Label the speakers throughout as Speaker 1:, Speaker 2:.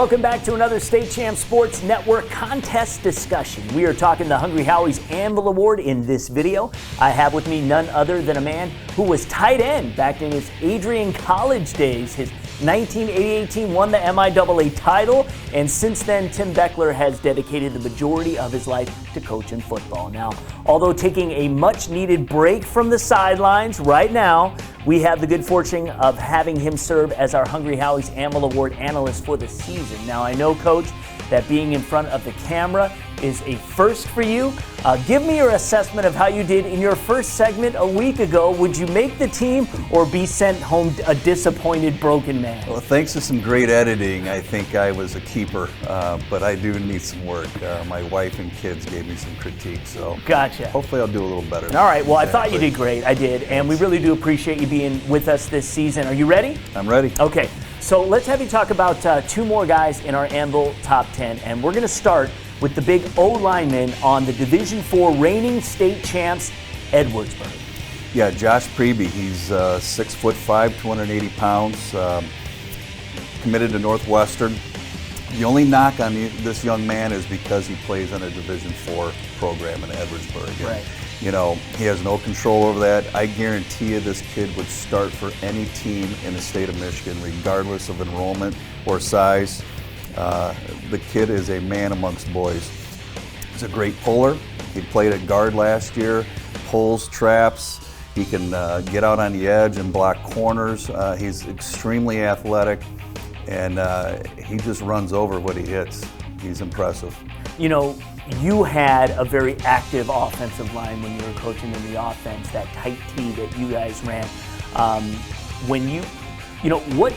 Speaker 1: Welcome back to another State Champs Sports Network contest discussion. We are talking the Hungry Howie's Anvil Award in this video. I have with me none other than a man who was tight end back in his Adrian college days. His 1988 team won the MIAA title, and since then, Tim Beckler has dedicated the majority of his life to coaching football. Now, although taking a much-needed break from the sidelines right now, we have the good fortune of having him serve as our Hungry Howie's Anvil Award analyst for the season. Now, I know, Coach, that being in front of the camera is a first for you. Give me your assessment of how you did in your first segment a week ago. Would you make the team or be sent home a disappointed, broken man?
Speaker 2: Well, thanks to some great editing, I think I was a keeper, but I do need some work. My wife and kids gave me some critique, so
Speaker 1: gotcha.
Speaker 2: Hopefully I'll do a little better.
Speaker 1: All right, well, I thought you did great. I did, and we really do appreciate you being with us this season. Are you ready?
Speaker 2: I'm ready.
Speaker 1: Okay, so let's have you talk about two more guys in our Anvil Top 10, and we're going to start with the big O-lineman on the Division IV reigning state champs, Edwardsburg.
Speaker 2: Yeah, Josh Priebe. He's 6'5", 280 pounds, committed to Northwestern. The only knock on this young man is because he plays on a Division IV program in Edwardsburg. And,
Speaker 1: right.
Speaker 2: You know, he has no control over that. I guarantee you this kid would start for any team in the state of Michigan, regardless of enrollment or size. The kid is a man amongst boys. He's a great puller. He played at guard last year, pulls, traps. He can get out on the edge and block corners. He's extremely athletic, and he just runs over what he hits. He's impressive.
Speaker 1: You know, you had a very active offensive line when you were coaching in the offense, that tight T that you guys ran. When you know, what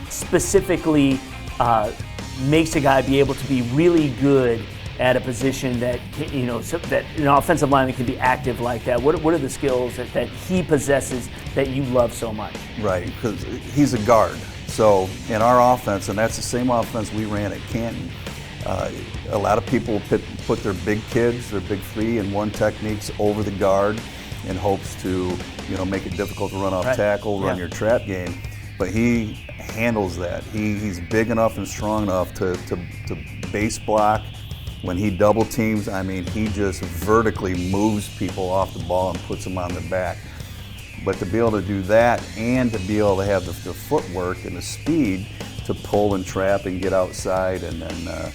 Speaker 1: specifically makes a guy be able to be really good at a position that, you know, so that an offensive lineman can be active like that? What are the skills that he possesses that you love so much?
Speaker 2: Right, because he's a guard. So in our offense, and that's the same offense we ran at Canton, a lot of people put their big kids, their big 3-and-1 techniques over the guard in hopes to, you know, make it difficult to run off tackle, run your trap game. But he handles that. He's big enough and strong enough to base block. When he double teams, I mean, he just vertically moves people off the ball and puts them on their back. But to be able to do that and to be able to have the footwork and the speed to pull and trap and get outside, and then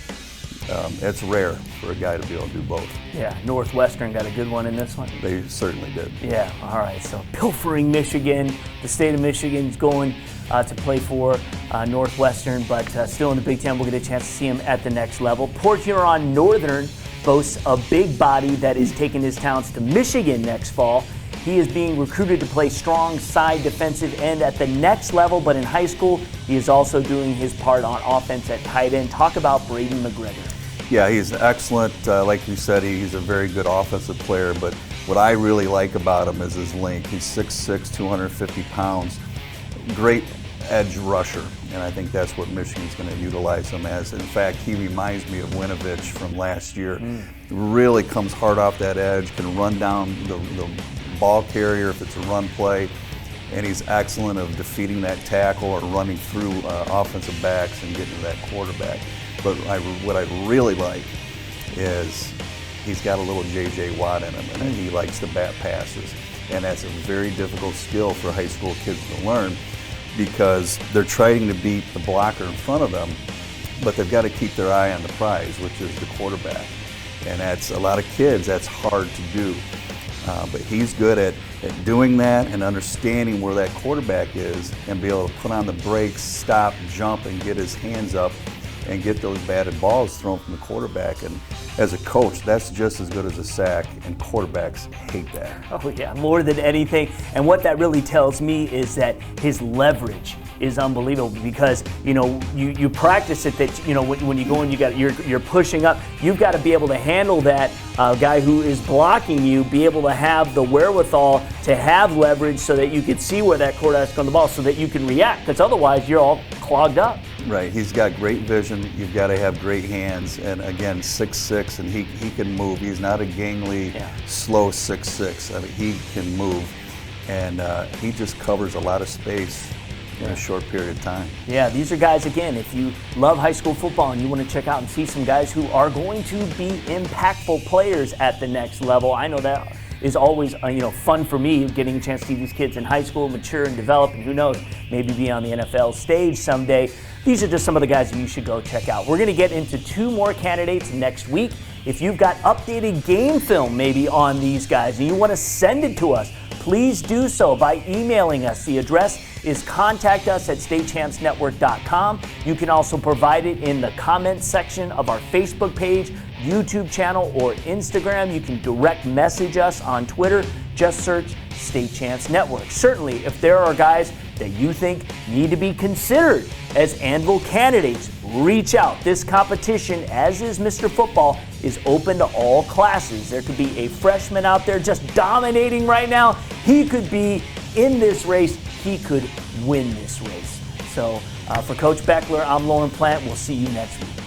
Speaker 2: it's rare for a guy to be able to do both.
Speaker 1: Yeah, Northwestern got a good one in this one.
Speaker 2: They certainly did.
Speaker 1: Yeah, all right, so pilfering Michigan. The state of Michigan's going to play for Northwestern, but still in the Big Ten, we'll get a chance to see him at the next level. Port Huron Northern boasts a big body that is taking his talents to Michigan next fall. He is being recruited to play strong side defensive end at the next level, but in high school, he is also doing his part on offense at tight end. Talk about Braden McGregor.
Speaker 2: Yeah, he's excellent. Like you said, he's a very good offensive player, but what I really like about him is his length. He's 6'6", 250 pounds. Great edge rusher, and I think that's what Michigan's going to utilize him as. In fact, he reminds me of Winovich from last year. Really comes hard off that edge, can run down the ball carrier if it's a run play, and he's excellent of defeating that tackle or running through offensive backs and getting to that quarterback. But what I really like is he's got a little J.J. Watt in him, and he likes the bat passes. And that's a very difficult skill for high school kids to learn because they're trying to beat the blocker in front of them, but they've got to keep their eye on the prize, which is the quarterback. And that's a lot of kids, that's hard to do. But he's good at doing that and understanding where that quarterback is and be able to put on the brakes, stop, jump, and get his hands up and get those batted balls thrown from the quarterback. And as a coach, that's just as good as a sack, and quarterbacks hate that.
Speaker 1: Oh yeah, more than anything. And what that really tells me is that his leverage is unbelievable because, you know, you practice it that, you know, when you go and you're pushing up, you've got to be able to handle that guy who is blocking you, be able to have the wherewithal to have leverage so that you can see where that quarterback's going the ball so that you can react, because otherwise you're all clogged up.
Speaker 2: Right, he's got great vision. You've got to have great hands, and again, 6'6", and he can move. He's not a gangly, slow 6'6". I mean, he can move, and he just covers a lot of space in a short period of time.
Speaker 1: Yeah, these are guys, again, if you love high school football and you want to check out and see some guys who are going to be impactful players at the next level, I know that is always fun for me, getting a chance to see these kids in high school mature and develop, and who knows, maybe be on the NFL stage someday. These are just some of the guys that you should go check out. We're going to get into 2 more candidates next week. If you've got updated game film maybe on these guys and you want to send it to us, please do so by emailing us. The address is contactus@statechampsnetwork.com. You can also provide it in the comments section of our Facebook page, YouTube channel, or Instagram. You can direct message us on Twitter. Just search State Champs Network. Certainly, if there are guys that you think need to be considered as Anvil candidates, reach out. This competition, as is Mr. Football, is open to all classes. There could be a freshman out there just dominating right now. He could be in this race. He could win this race. So for Coach Beckler, I'm Lauren Plant. We'll see you next week.